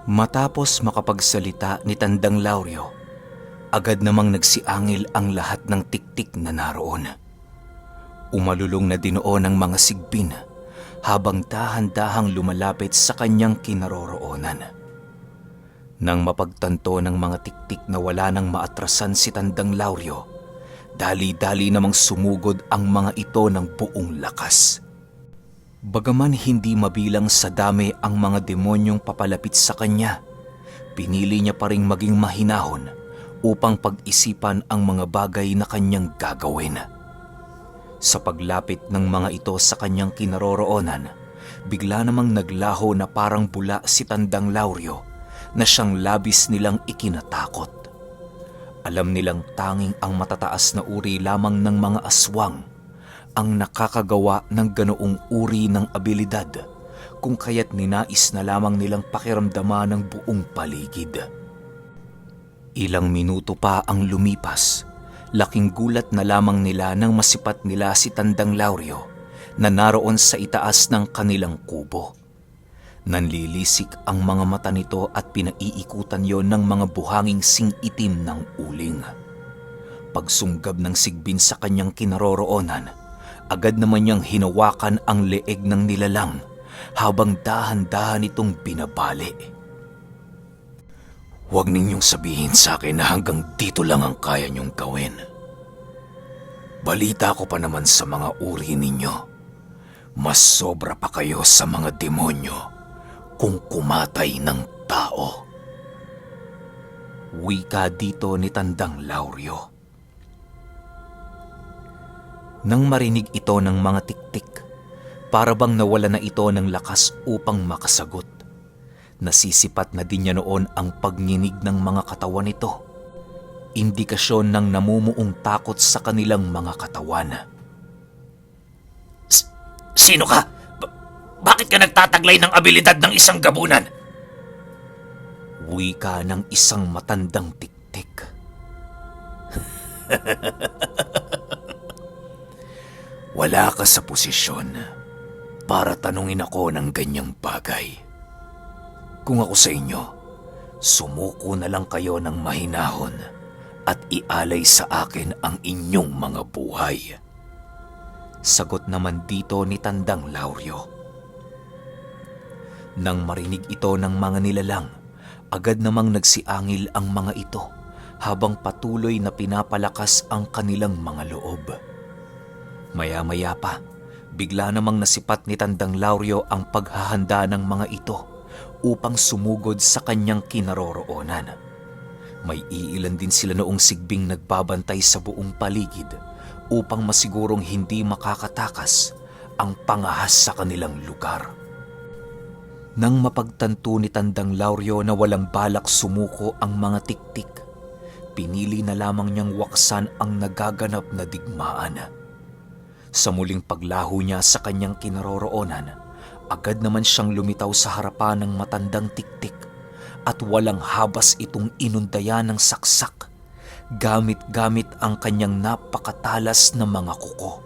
Matapos makapagsalita ni Tandang Lauryo, agad namang nagsiangil ang lahat ng tiktik na naroon. Umalulong na dinoon ang mga sigbin habang dahan-dahang lumalapit sa kanyang kinaroroonan. Nang mapagtanto ng mga tiktik na wala nang maatrasan si Tandang Lauryo, dali-dali namang sumugod ang mga ito ng buong lakas. Bagaman hindi mabilang sa dami ang mga demonyong papalapit sa kanya, pinili niya pa ring maging mahinahon upang pag-isipan ang mga bagay na kanyang gagawin. Sa paglapit ng mga ito sa kanyang kinaroroonan, bigla namang naglaho na parang bula si Tandang Lauryo na siyang labis nilang ikinatakot. Alam nilang tanging ang matataas na uri lamang ng mga aswang ang nakakagawa ng ganoong uri ng abilidad, kung kaya't ninais na lamang nilang pakiramdaman ng buong paligid. Ilang minuto pa ang lumipas, laking gulat na lamang nila nang masipat nila si Tandang Lauryo na naroon sa itaas ng kanilang kubo. Nanlilisik ang mga mata nito at pinaiikutan yon ng mga buhanging sing-itim ng uling. Pagsunggab ng sigbin sa kanyang kinaroroonan, agad naman niyang hinawakan ang leeg ng nilalang habang dahan-dahan itong binabali. "Huwag ninyong sabihin sa akin na hanggang dito lang ang kaya niyong gawin. Balita ko pa naman sa mga uri ninyo, mas sobra pa kayo sa mga demonyo kung kumatay ng tao." Wika dito ni Tandang Lauryo. Nang marinig ito ng mga tiktik, para bang nawala na ito ng lakas upang makasagot. Nasisipat na din niya noon ang pagninig ng mga katawan nito, indikasyon ng namumuong takot sa kanilang mga katawan. Sino ka? Bakit ka nagtataglay ng abilidad ng isang gabunan? Wika ng isang matandang tiktik. Wala ka sa posisyon para tanungin ako ng ganyang bagay. Kung ako sa inyo, sumuko na lang kayo ng mahinahon at ialay sa akin ang inyong mga buhay. Sagot naman dito ni Tandang Lauryo. Nang marinig ito ng mga nilalang, agad namang nagsiangil ang mga ito habang patuloy na pinapalakas ang kanilang mga loob. Maya-maya pa, bigla namang nasipat ni Tandang Lauryo ang paghahanda ng mga ito upang sumugod sa kanyang kinaroroonan. May iilan din sila noong sigbing nagbabantay sa buong paligid upang masigurong hindi makakatakas ang pangahas sa kanilang lugar. Nang mapagtanto ni Tandang Lauryo na walang balak sumuko ang mga tiktik, pinili na lamang niyang waksan ang nagaganap na digmaan. Sa muling paglaho niya sa kanyang kinaroroonan, agad naman siyang lumitaw sa harapan ng matandang tiktik at walang habas itong inundayan ng saksak, gamit-gamit ang kanyang napakatalas na mga kuko.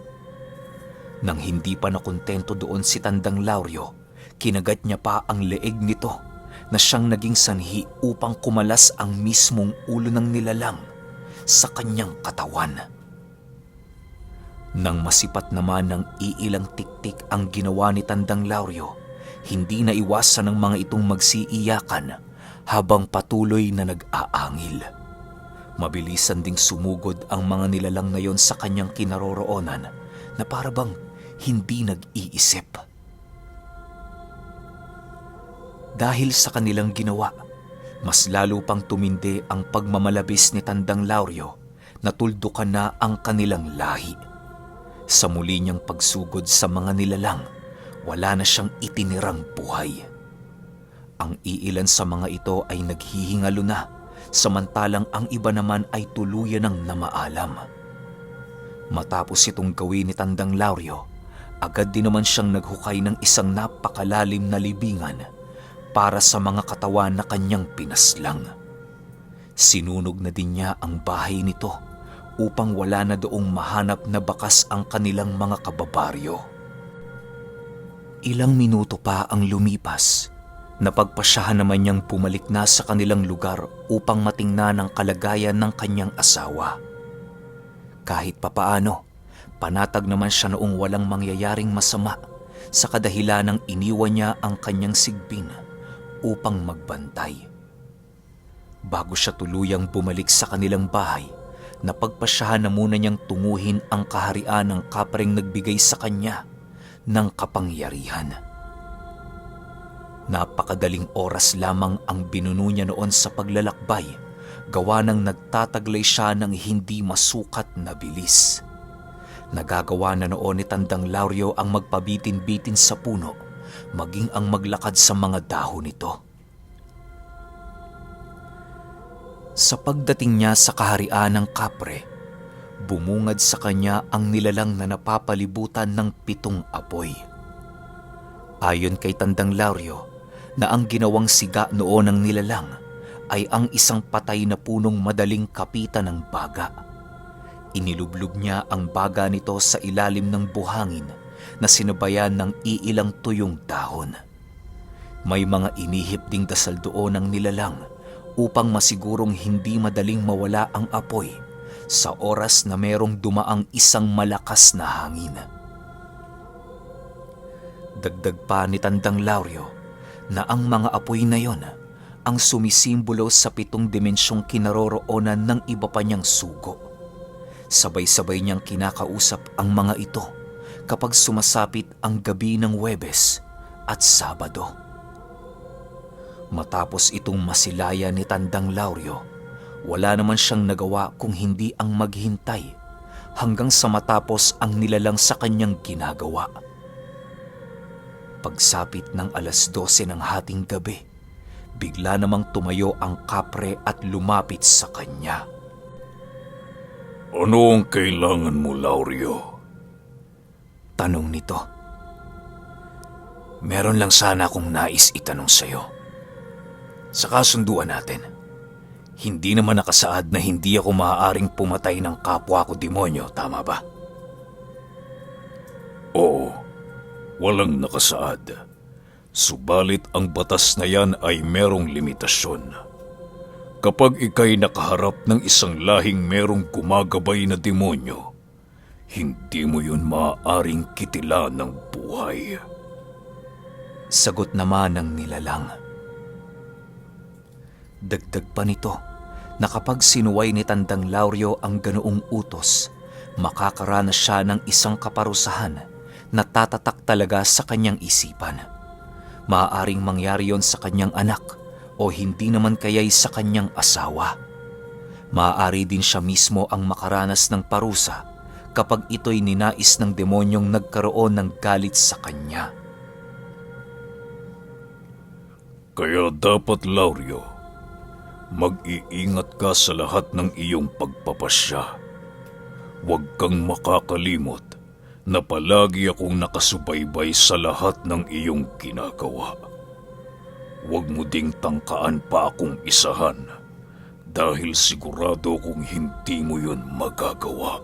Nang hindi pa nakontento doon si Tandang Lauryo, kinagat niya pa ang leeg nito na siyang naging sanhi upang kumalas ang mismong ulo ng nilalang sa kanyang katawan. Nang masipat naman ng iilang tiktik ang ginawa ni Tandang Lauryo, hindi na iwasan ng mga itong magsiiyakan habang patuloy na nag-aangil. Mabilisan ding sumugod ang mga nilalang na yon sa kanyang kinaroroonan na parabang hindi nag-iisip. Dahil sa kanilang ginawa, mas lalo pang tumindi ang pagmamalabis ni Tandang Lauryo na tuldukan na ang kanilang lahi. Sa muli niyang pagsugod sa mga nilalang, wala na siyang itinirang buhay. Ang iilan sa mga ito ay naghihingalo na, samantalang ang iba naman ay tuluyan ng namaalam. Matapos itong gawin ni Tandang Lauryo, agad din naman siyang naghukay ng isang napakalalim na libingan para sa mga katawan na kanyang pinaslang. Sinunog na din niya ang bahay nito upang wala na doong mahanap na bakas ang kanilang mga kababaryo. Ilang minuto pa ang lumipas Napagpasyahan naman niyang bumalik na sa kanilang lugar upang matingnan ang kalagayan ng kanyang asawa. Kahit papaano, panatag naman siya noong walang mangyayaring masama sa kadahilan ng iniwan niya ang kanyang sigbin upang magbantay. Bago siya tuluyang bumalik sa kanilang bahay, napagpasyahan na muna niyang tunguhin ang kaharian ng kapreng nagbigay sa kanya ng kapangyarihan. Napakadaling oras lamang ang binuno niya noon sa paglalakbay, gawa ng nagtataglay siya ng hindi masukat na bilis. Nagagawa na noon ni Tandang Lauryo ang magpabitin-bitin sa puno, maging ang maglakad sa mga dahon nito. Sa pagdating niya sa kaharian ng kapre, bumungad sa kanya ang nilalang na napapalibutan ng 7 apoy. Ayon kay Tandang Lauryo, na ang ginawang siga noon ng nilalang ay ang isang patay na punong madaling kapitan ng baga. Inilublob niya ang baga nito sa ilalim ng buhangin na sinabayan ng iilang tuyong dahon. May mga inihip ding dasal doon ng nilalang upang masigurong hindi madaling mawala ang apoy sa oras na merong dumaang isang malakas na hangin. Dagdag pa ni Tandang Lauryo na ang mga apoy na yon ang sumisimbolo sa 7 dimensyong kinaroroonan ng iba pa niyang sugo. Sabay-sabay niyang kinakausap ang mga ito kapag sumasapit ang gabi ng Huwebes at Sabado. Matapos itong masilaya ni Tandang Lauryo, wala naman siyang nagawa kung hindi ang maghintay hanggang sa matapos ang nilalang sa kanyang ginagawa. Pagsapit ng 12:00 ng hating gabi, bigla namang tumayo ang kapre at lumapit sa kanya. Ano ang kailangan mo, Lauryo? Tanong nito. Meron lang sana akong nais itanong sa'yo. Sa kasunduan natin, hindi naman nakasaad na hindi ako maaaring pumatay ng kapwa ko demonyo, tama ba? Oo. Walang nakasaad. Subalit ang batas na yan ay merong limitasyon. Kapag ika'y nakaharap ng isang lahing merong gumagabay na demonyo, hindi mo yun maaaring kitilan ng buhay. Sagot naman ng nilalang. Dagdag pa nito na kapag sinuway ni Tandang Lauryo ang ganoong utos, makakaranas siya ng isang kaparusahan na tatatak talaga sa kanyang isipan. Maaaring mangyari yon sa kanyang anak o hindi naman kaya'y sa kanyang asawa. Maaari din siya mismo ang makaranas ng parusa kapag ito'y ninais ng demonyong nagkaroon ng galit sa kanya. Kaya dapat, Lauryo, mag-iingat ka sa lahat ng iyong pagpapasya. Huwag kang makakalimot na palagi akong nakasubaybay sa lahat ng iyong ginagawa. Huwag mo ding tangkaan pa akong isahan dahil sigurado kong hindi mo yun magagawa.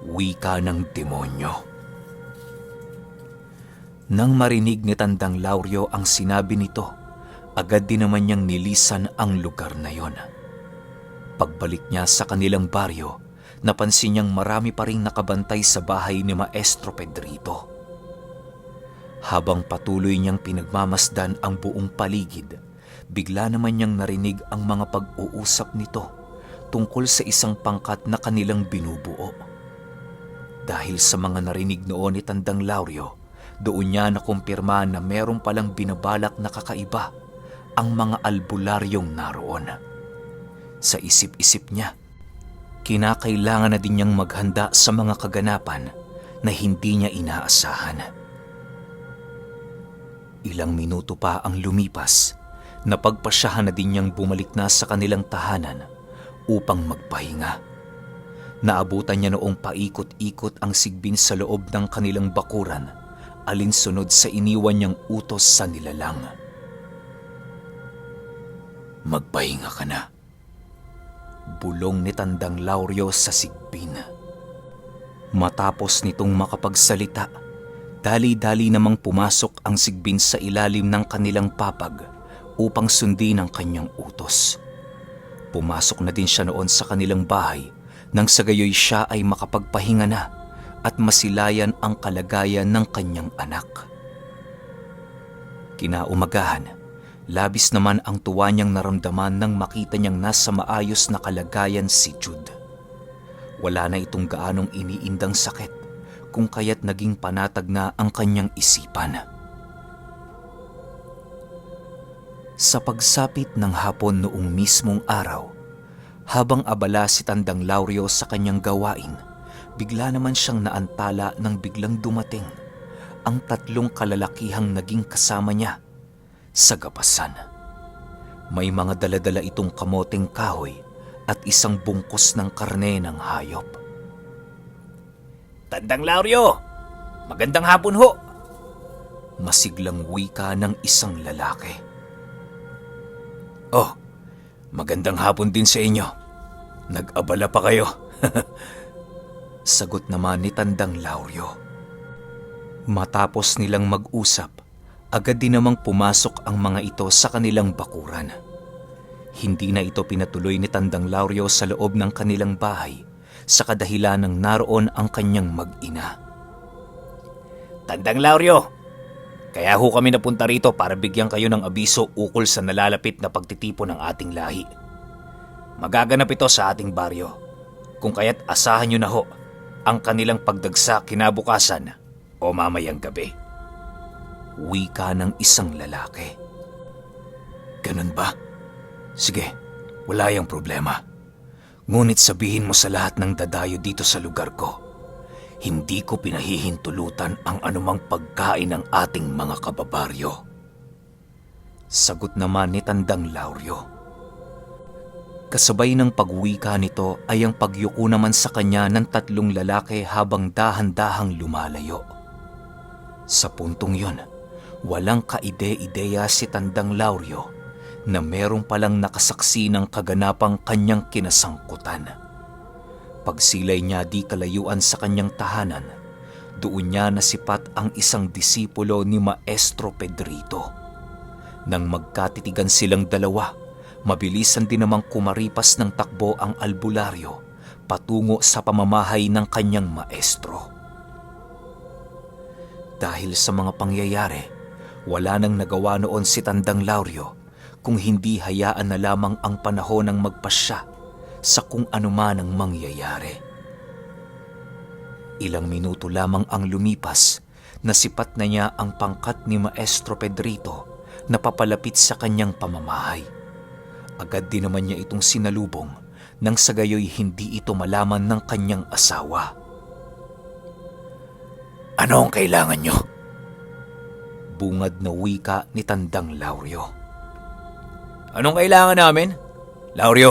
Wika ng demonyo. Nang marinig ni Tandang Lauryo ang sinabi nito, agad din naman niyang nilisan ang lugar na yon. Pagbalik niya sa kanilang baryo, napansin niyang marami pa ring nakabantay sa bahay ni Maestro Pedrito. Habang patuloy niyang pinagmamasdan ang buong paligid, bigla naman niyang narinig ang mga pag-uusap nito tungkol sa isang pangkat na kanilang binubuo. Dahil sa mga narinig noon ni Tandang Lauryo, doon niya nakumpirma na meron palang binabalak na kakaiba ang mga albularyong naroon. Sa isip-isip niya, kinakailangan na din niyang maghanda sa mga kaganapan na hindi niya inaasahan. Ilang minuto pa ang lumipas, napagpasyahan na din niyang bumalik na sa kanilang tahanan upang magpahinga. Naabutan niya noong paikot-ikot ang sigbin sa loob ng kanilang bakuran, alinsunod sa iniwan niyang utos sa nilalang. Magpahinga ka na. Bulong ni Tandang Lauryo sa sigbin. Matapos nitong makapagsalita, Dali-dali namang pumasok ang Sigbin sa ilalim ng kanilang papag upang sundin ang kanyang utos. Pumasok na din siya noon sa kanilang bahay nang sa gayoy siya ay makapagpahinga na at masilayan ang kalagayan ng kanyang anak. Kinaumagahan, labis naman ang tuwa niyang naramdaman nang makita niyang nasa maayos na kalagayan si Jude. Wala na itong gaanong iniindang sakit, kung kaya't naging panatag na ang kanyang isipan. Sa pagsapit ng hapon noong mismong araw, habang abala si Tandang Lauryo sa kanyang gawain, bigla naman siyang naantala nang biglang dumating ang 3 kalalakihang naging kasama niya sa gapasan. May mga daladala itong kamoteng kahoy at isang bungkus ng karne ng hayop. Tandang Lauryo, magandang hapon ho. Masiglang wika ng isang lalaki. Oh, magandang hapon din sa inyo. Nag-abala pa kayo. Sagot naman ni Tandang Lauryo. Matapos nilang mag-usap, agad din namang pumasok ang mga ito sa kanilang bakuran. Hindi na ito pinatuloy ni Tandang Lauryo sa loob ng kanilang bahay sa kadahilan ng naroon ang kanyang mag-ina. Tandang Lauryo, kaya ho kami napunta rito para bigyan kayo ng abiso ukol sa nalalapit na pagtitipon ng ating lahi. Magaganap ito sa ating baryo, kung kaya't asahan nyo na ho ang kanilang pagdagsa kinabukasan o mamayang gabi. Wika ng isang lalaki. Ganun ba? Sige, wala yung problema. Ngunit sabihin mo sa lahat ng dadayo dito sa lugar ko, hindi ko pinahihintulutan ang anumang pagkain ng ating mga kababaryo. Sagot naman ni Tandang Lauryo. Kasabay ng pagwika nito ay ang pagyuko naman sa kanya ng 3 lalaki habang dahan-dahang lumalayo. Sa puntong yon, walang kaide-ideya si Tandang Lauryo na merong palang nakasaksi ng kaganapang kanyang kinasangkutan. Pagsilay niya di kalayuan sa kanyang tahanan, doon niya nasipat ang isang disipulo ni Maestro Pedrito. Nang magkatitigan silang dalawa, mabilisan din namang kumaripas ng takbo ang albularyo patungo sa pamamahay ng kanyang maestro. Dahil sa mga pangyayari, wala nang nagawa noon si Tandang Lauryo kung hindi hayaan na lamang ang panahon ng magpasya sa kung anuman ang mangyayari. Ilang minuto lamang ang lumipas, nasipat na niya ang pangkat ni Maestro Pedrito na papalapit sa kanyang pamamahay. Agad din naman niya itong sinalubong nang sa gayoy hindi ito malaman ng kanyang asawa. Ano ang kailangan nyo? Bungad na wika ni Tandang Lauryo. Anong kailangan namin? Lauryo,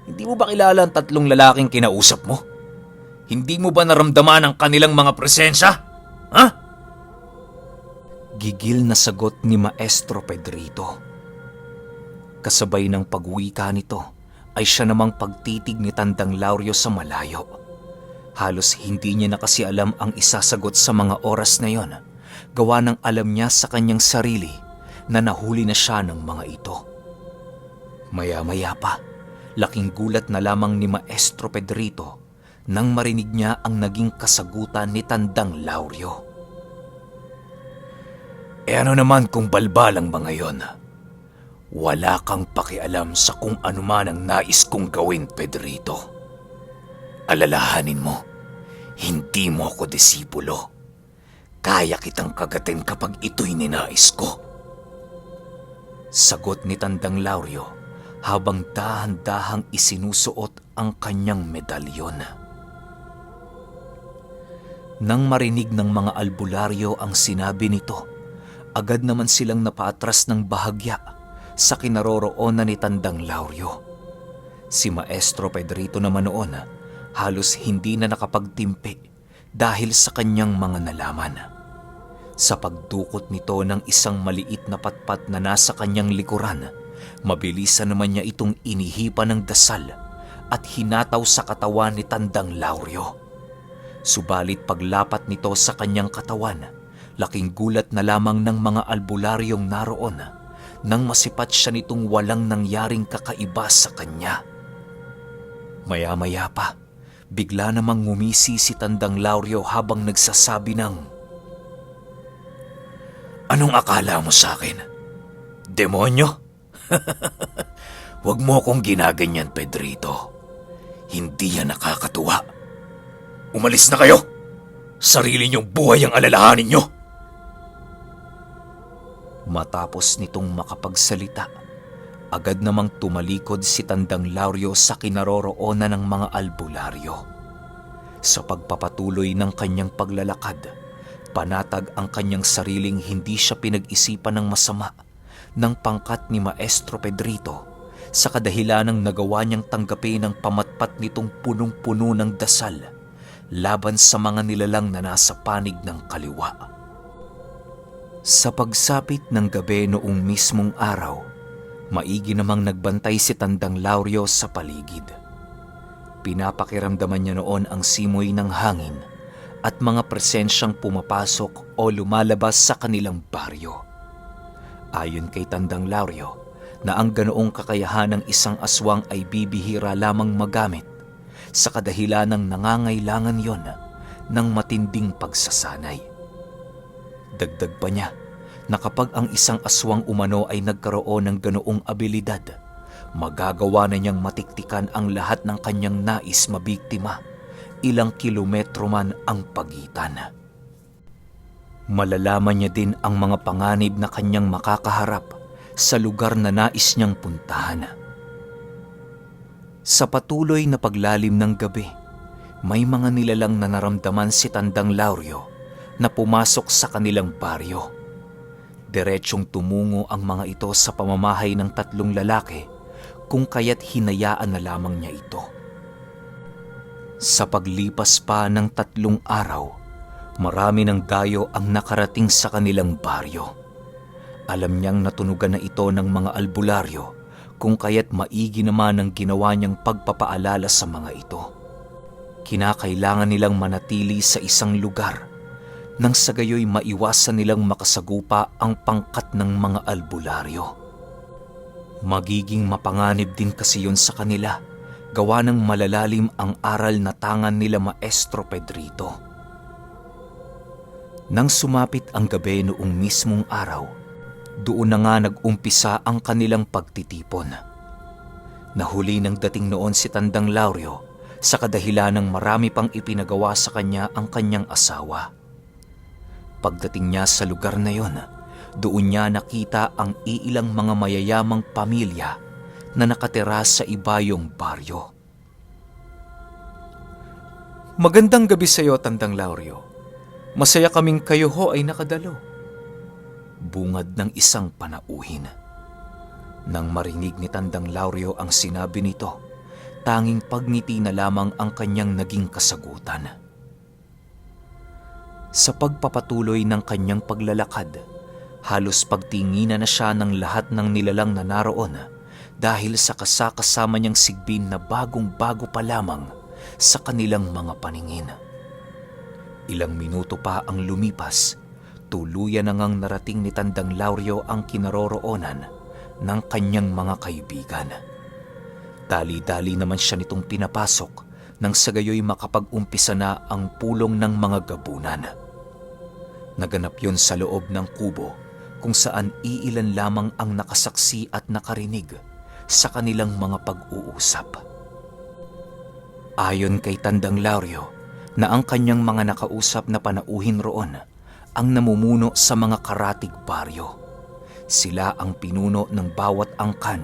hindi mo ba kilala ang 3 lalaking kinausap mo? Hindi mo ba naramdaman ang kanilang mga presensya? Ha? Gigil na sagot ni Maestro Pedrito. Kasabay ng pagwika nito ay siya namang pagtitig ni Tandang Lauryo sa malayo. Halos hindi niya na kasi alam ang isasagot sa mga oras na yon, gawa ng alam niya sa kanyang sarili na nahuli na siya ng mga ito. Maya-maya pa, laking gulat na lamang ni Maestro Pedrito nang marinig niya ang naging kasagutan ni Tandang Lauryo. Ano naman kung balbal ang mga yon? Wala kang pakialam sa kung ano man ang nais kong gawin, Pedrito. Alalahanin mo, hindi mo ako disipulo. Kaya kitang kagatin kapag ito'y ninais ko. Sagot ni Tandang Lauryo habang dahan-dahang isinusuot ang kanyang medalyon. Nang marinig ng mga albularyo ang sinabi nito, agad naman silang napaatras ng bahagya sa kinaroroonan ni Tandang Lauryo. Si Maestro Pedrito naman noon halos hindi na nakapagtimpi dahil sa kanyang mga nalaman. Sa pagdukot nito ng isang maliit na patpat na nasa kanyang likuran, mabilisan naman niya itong inihipan ng dasal at hinataw sa katawan ni Tandang Lauryo. Subalit paglapat nito sa kanyang katawan, Laking gulat na lamang ng mga albularyong naroon nang masipat siya nitong walang nangyaring kakaiba sa kanya. Maya-maya pa, bigla namang ngumisi si Tandang Lauryo habang nagsasabi ng, Anong akala mo sa akin? Demonyo? Huwag mo akong ginaganyan, Pedrito. Hindi yan nakakatuwa. Umalis na kayo! Sarili niyong buhay ang alalahanin niyo! Matapos nitong makapagsalita, agad namang tumalikod si Tandang Lauryo sa kinaroroonan ng mga albularyo. Sa pagpapatuloy ng kanyang paglalakad, panatag ang kanyang sariling hindi siya pinag-isipan ng masama ng pangkat ni Maestro Pedrito sa kadahilanang nagawa niyang tanggapin ang pamatpat nitong punong-puno ng dasal laban sa mga nilalang na nasa panig ng kaliwa. Sa pagsapit ng gabi noong mismong araw, maigi namang nagbantay si Tandang Lauryo sa paligid. Pinapakiramdaman niya noon ang simoy ng hangin at mga presensyang pumapasok o lumalabas sa kanilang baryo. Ayon kay Tandang Lauryo, na ang ganoong kakayahan ng isang aswang ay bibihira lamang magamit sa kadahilanang nangangailangan yon ng matinding pagsasanay. Dagdag pa niya na kapag ang isang aswang umano ay nagkaroon ng ganoong abilidad, magagawa na niyang matiktikan ang lahat ng kanyang nais mabiktima, ilang kilometro man ang pagitan. Malalaman niya din ang mga panganib na kanyang makakaharap sa lugar na nais niyang puntahan. Sa patuloy na paglalim ng gabi, may mga nilalang na naramdaman si Tandang Lauryo na pumasok sa kanilang baryo. Diretsyong tumungo ang mga ito sa pamamahay ng 3 lalaki kung kaya't hinayaan na lamang niya ito. Sa paglipas pa ng 3 araw, marami ng dayo ang nakarating sa kanilang baryo. Alam niyang natunugan na ito ng mga albularyo kung kaya't maigi naman ang ginawa niyang pagpapaalala sa mga ito. Kinakailangan nilang manatili sa isang lugar nang sa gayoy maiwasan nilang makasagupa ang pangkat ng mga albularyo. Magiging mapanganib din kasi yun sa kanila, gawa ng malalalim ang aral na tangan nila Maestro Pedrito. Nang sumapit ang gabi noong mismong araw, doon na nga nag-umpisa ang kanilang pagtitipon. Nahuli ng dating noon si Tandang Lauryo sa kadahilanang marami pang ipinagawa sa kanya ang kanyang asawa. Pagdating niya sa lugar na yon, doon niya nakita ang iilang mga mayayamang pamilya na nakatira sa ibayong baryo. Magandang gabi sa iyo, Tandang Lauryo. Masaya kaming kayo ho ay nakadalo. Bungad ng isang panauhin. Nang marinig ni Tandang Lauryo ang sinabi nito, tanging pagngiti na lamang ang kanyang naging kasagutan. Sa pagpapatuloy ng kanyang paglalakad, halos pagtinginan na siya ng lahat ng nilalang na naroon dahil sa kasakasama niyang sigbin na bagong-bago pa lamang sa kanilang mga paningin. Ilang minuto pa ang lumipas, tuluyan na ngang narating ni Tandang Lauryo ang kinaroroonan ng kanyang mga kaibigan. Dali-dali naman siya nitong pinapasok nang sa gayoy makapag-umpisa na ang pulong ng mga gabunan. Naganap yon sa loob ng kubo kung saan iilan lamang ang nakasaksi at nakarinig sa kanilang mga pag-uusap. Ayon kay Tandang Lauryo na ang kanyang mga nakausap na panauhin roon ang namumuno sa mga karatig baryo. Sila ang pinuno ng bawat angkan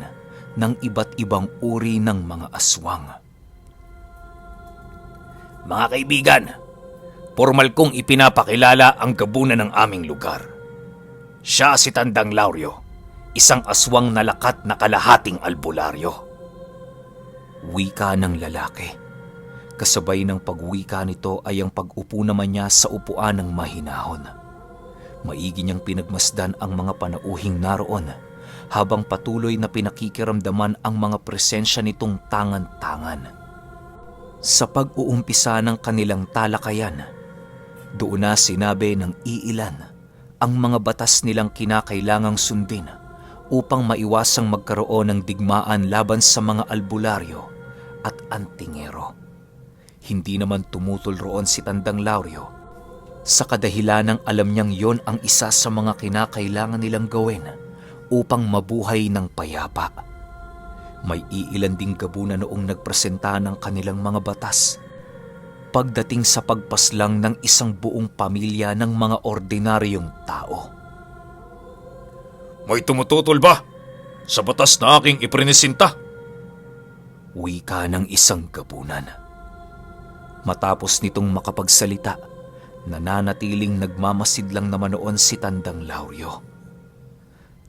ng iba't ibang uri ng mga aswang. Mga kaibigan, formal kong ipinapakilala ang gabunan ng aming lugar. Siya si Tandang Lauryo, isang aswang na lakat na kalahating albularyo. Wika ng lalaki. Kasabay ng pagwika nito ay ang pag-upo naman niya sa upuan ng mahinahon. Maigi niyang pinagmasdan ang mga panauhing naroon habang patuloy na pinakikiramdaman ang mga presensya nitong tangan-tangan. Sa pag-uumpisa ng kanilang talakayan, doon na sinabi ng iilan ang mga batas nilang kinakailangang sundin upang maiwasang magkaroon ng digmaan laban sa mga albularyo at antingero. Hindi naman tumutol roon si Tandang Lauryo sa kadahilanang alam niyang yon ang isa sa mga kinakailangan nilang gawin upang mabuhay ng payapa. May iilan ding gabuna noong nagpresenta ng kanilang mga batas pagdating sa pagpaslang ng isang buong pamilya ng mga ordinaryong tao. May tumututol ba sa batas na aking iprinisinta? Wika ng isang gabunan. Matapos nitong makapagsalita, nananatiling nagmamasid lang naman noon si Tandang Lauryo.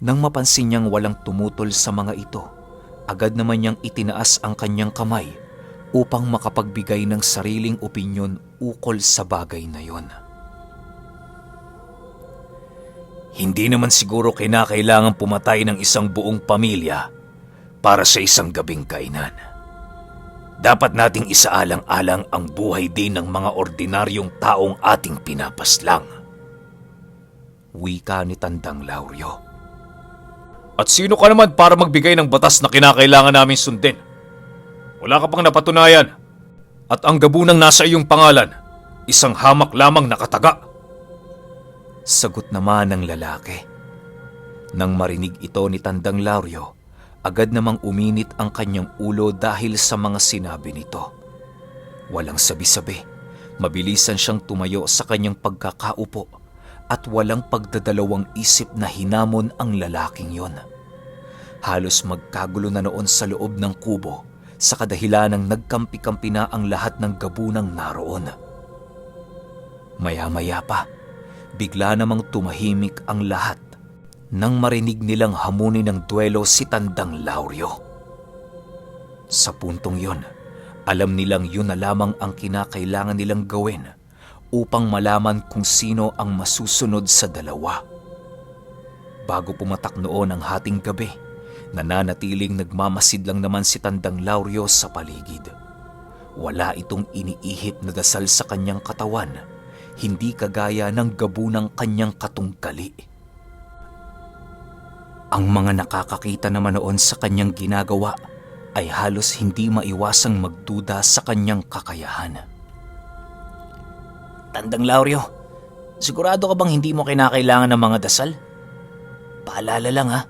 Nang mapansin niyang walang tumutol sa mga ito, agad naman niyang itinaas ang kanyang kamay upang makapagbigay ng sariling opinyon ukol sa bagay na yon. Hindi naman siguro kinakailangan pumatay ng isang buong pamilya para sa isang gabing kainan. Dapat nating isaalang-alang ang buhay din ng mga ordinaryong taong ating pinapaslang. Wika ni Tandang Lauryo. At sino ka naman para magbigay ng batas na kinakailangan namin sundin? Wala ka pang napatunayan. At ang gabunang nasa iyong pangalan, isang hamak lamang nakataga. Sagot naman ng lalaki. Nang marinig ito ni Tandang Lauryo, agad namang uminit ang kanyang ulo dahil sa mga sinabi nito. Walang sabi-sabi, mabilisan siyang tumayo sa kanyang pagkakaupo at walang pagdadalawang isip na hinamon ang lalaking yon. Halos magkagulo na noon sa loob ng kubo sa kadahilanang nagkampi-kampi na ang lahat ng gabunang naroon. Maya-maya pa, bigla namang tumahimik ang lahat nang marinig nilang hamunin ng duelo si Tandang Lauryo. Sa puntong yon, alam nilang yun na lamang ang kinakailangan nilang gawin upang malaman kung sino ang masusunod sa dalawa. Bago pumatak noon ang hating gabi, nananatiling nagmamasid lang naman si Tandang Lauryo sa paligid. Wala itong iniihip na dasal sa kanyang katawan, hindi kagaya ng gabunang kanyang katungkali. Ang mga nakakakita naman noon sa kanyang ginagawa ay halos hindi maiwasang magduda sa kanyang kakayahan. Tandang Lauryo, sigurado ka bang hindi mo kinakailangan ng mga dasal? Paalala lang ha,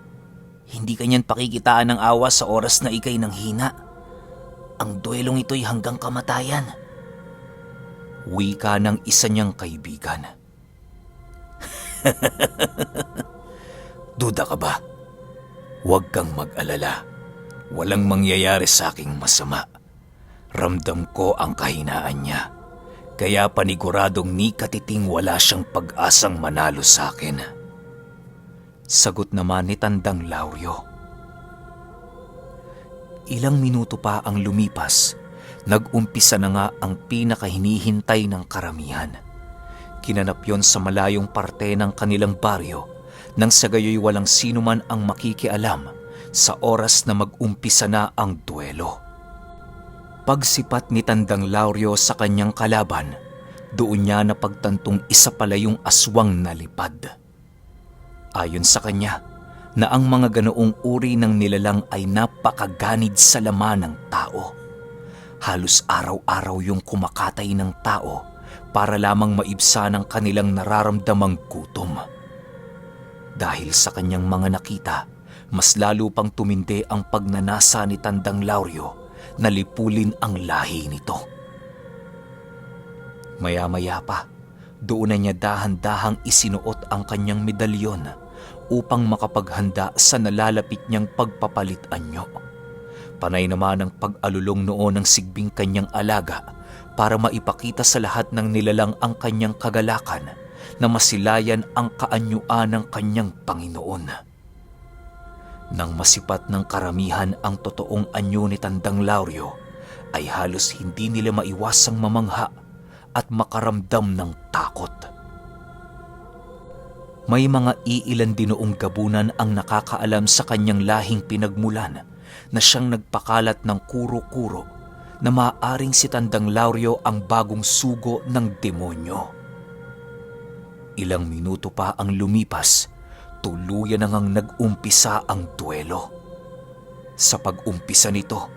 hindi kanyan pakikitaan ng awa sa oras na ikay ng hina. Ang duelong ito'y hanggang kamatayan. Wika ng isa niyang kaibigan. Duda ka ba? Huwag kang mag-alala. Walang mangyayari sa aking masama. Ramdam ko ang kahinaan niya. Kaya paniguradong ni Katiting wala siyang pag-asang manalo sa akin. Sagot naman ni Tandang Lauryo. Ilang minuto pa ang lumipas, nag-umpisa na nga ang pinakahinihintay ng karamihan. Kinanap yon sa malayong parte ng kanilang baryo nang sa gayoy walang sino man ang makikialam sa oras na mag-umpisa na ang duelo. Pagsipat ni Tandang Lauryo sa kanyang kalaban, doon niya napagtantong isa pala yung aswang nalipad. Ayon sa kanya, na ang mga ganoong uri ng nilalang ay napakaganid sa laman ng tao. Halos araw-araw yung kumakatay ng tao para lamang maibsa ng kanilang nararamdamang gutom. Dahil sa kanyang mga nakita, mas lalo pang tumindi ang pagnanasa ni Tandang Lauryo na lipulin ang lahi nito. Maya-maya pa, doon na niya dahan-dahang isinuot ang kanyang medalyon upang makapaghanda sa nalalapit niyang pagpapalit anyo. Panay naman ang pag-alulong noon ng sigbing kanyang alaga para maipakita sa lahat ng nilalang ang kanyang kagalakan na masilayan ang kaanyuan ng kanyang Panginoon. Nang masipat ng karamihan ang totoong anyo ni Tandang Lauryo, ay halos hindi nila maiwasang mamangha at makaramdam ng takot. May mga iilan din noong gabunan ang nakakaalam sa kanyang lahing pinagmulan na siyang nagpakalat ng kuro-kuro na maaaring si Tandang Lauryo ang bagong sugo ng demonyo. Ilang minuto pa ang lumipas, tuluyan na ngang nag-umpisa ang duelo. Sa pag-umpisa nito,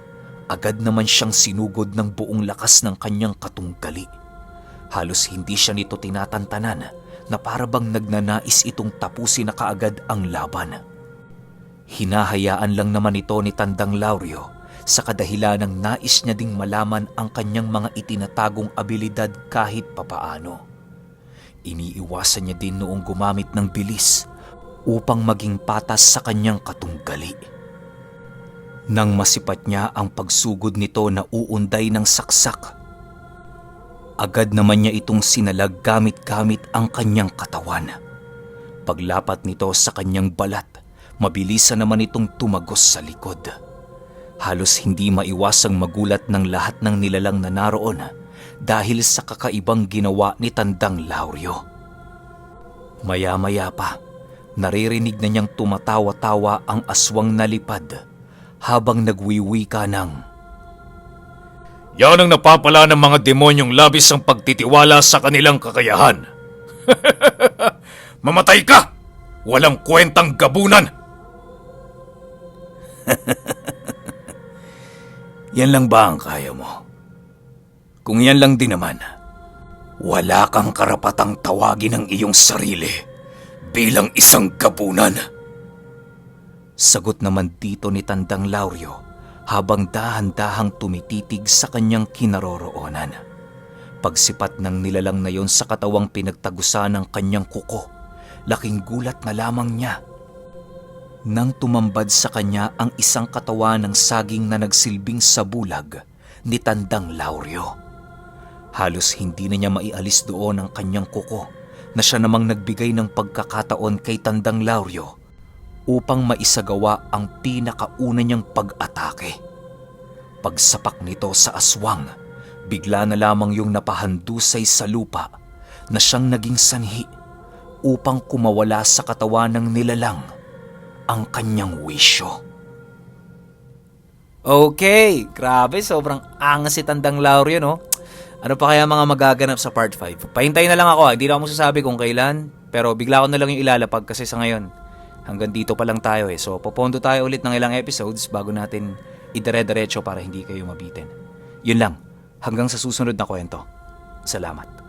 agad naman siyang sinugod ng buong lakas ng kanyang katunggali. Halos hindi siya nito tinatantanan na parabang nagnanais itong tapusin na kaagad ang laban. Hinahayaan lang naman ito ni Tandang Lauryo sa kadahilanang nais niya ding malaman ang kanyang mga itinatagong abilidad kahit papaano. Iniiwasan niya din noong gumamit ng bilis upang maging patas sa kanyang katunggali. Nang masipat niya ang pagsugod nito na uunday ng saksak, agad naman niya itong sinalag gamit-gamit ang kanyang katawan. Paglapat nito sa kanyang balat, mabilisan naman itong tumagos sa likod. Halos hindi maiwasang magulat ng lahat ng nilalang na naroon dahil sa kakaibang ginawa ni Tandang Lauryo. Maya-maya pa, naririnig na niyang tumatawa-tawa ang aswang nalipad habang nagwiwika ng, Yan ang napapala ng mga demonyong labis ang pagtitiwala sa kanilang kakayahan. Mamatay ka! Walang kwentang gabunan! Yan lang ba ang kaya mo? Kung yan lang din naman, wala kang karapatang tawagin ang iyong sarili bilang isang gabunan. Sagot naman dito ni Tandang Lauryo habang dahan-dahang tumititig sa kanyang kinaroroonan. Pagsipat ng nilalang na yon sa katawang pinagtagusan ng kanyang kuko, laking gulat na lamang niya nang tumambad sa kanya ang isang katawan ng saging na nagsilbing sabulag ni Tandang Lauryo. Halos hindi na niya maialis doon ang kanyang kuko na siya namang nagbigay ng pagkakataon kay Tandang Lauryo upang maisagawa ang pinakauna niyang pag-atake. Pagsapak nito sa aswang, bigla na lamang yung napahandusay sa lupa na siyang naging sanhi upang kumawala sa katawan ng nilalang ang kanyang wisyo. Okay, grabe, sobrang angas si Tandang Lauryo, no? Ano pa kaya mga magaganap sa part 5? Pahintayin na lang ako, hindi na ako masasabi kung kailan, pero bigla ko na lang yung ilalapag kasi sa ngayon, hanggang dito pa lang tayo eh. So, popondo tayo ulit ng ilang episodes bago natin idire-diretso para hindi kayo mabitin. Yun lang, hanggang sa susunod na kwento. Salamat.